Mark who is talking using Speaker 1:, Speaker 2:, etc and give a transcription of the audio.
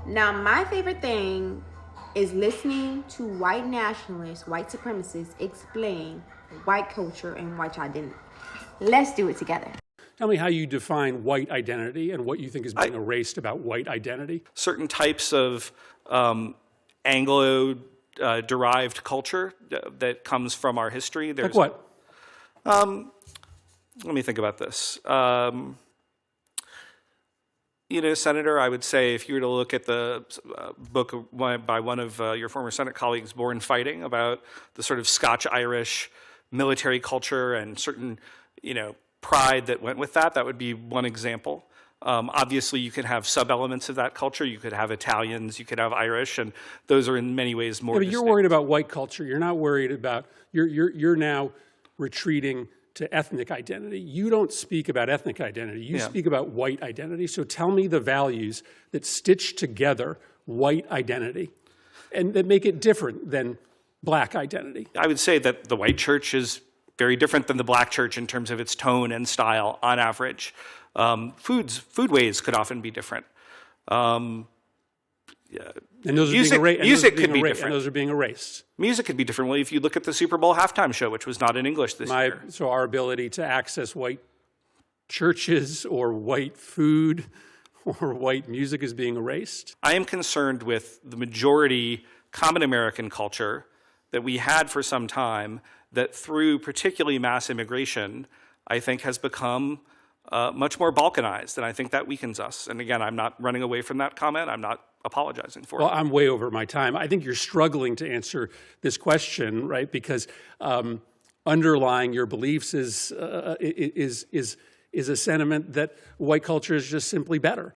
Speaker 1: Now, my favorite thing is listening to white nationalists, white supremacists explain white culture and white identity. Let's do it together.
Speaker 2: Tell me how you define white identity and what you think is being erased about white identity.
Speaker 3: Certain types of Anglo-derived culture that comes from our history.
Speaker 2: Like what?
Speaker 3: Let me think about this. Senator, I would say if you were to look at the book by one of your former Senate colleagues, Born Fighting, about the sort of Scotch-Irish military culture and certain, pride that went with that, that would be one example. Obviously, you could have sub-elements of that culture. You could have Italians, you could have Irish, and those are in many ways more distinct.
Speaker 2: You're worried about white culture. You're not worried about, you're now retreating to ethnic identity. You don't speak about ethnic identity. You speak about white identity. So tell me the values that stitch together white identity and that make it different than black identity.
Speaker 3: I would say that the white church is very different than the black church in terms of its tone and style on average. Foodways could often be different.
Speaker 2: And those
Speaker 3: music could be different.
Speaker 2: And those are being erased.
Speaker 3: Music could be different. Well, if you look at the Super Bowl halftime show, which was not in English this year.
Speaker 2: So our ability to access white churches or white food or white music is being erased?
Speaker 3: I am concerned with the majority common American culture that we had for some time that through particularly mass immigration, I think has become much more balkanized, and I think that weakens us. And again, I'm not running away from that comment. I'm not apologizing for it.
Speaker 2: Well, I'm way over my time. I think you're struggling to answer this question, right? Because underlying your beliefs is a sentiment that white culture is just simply better.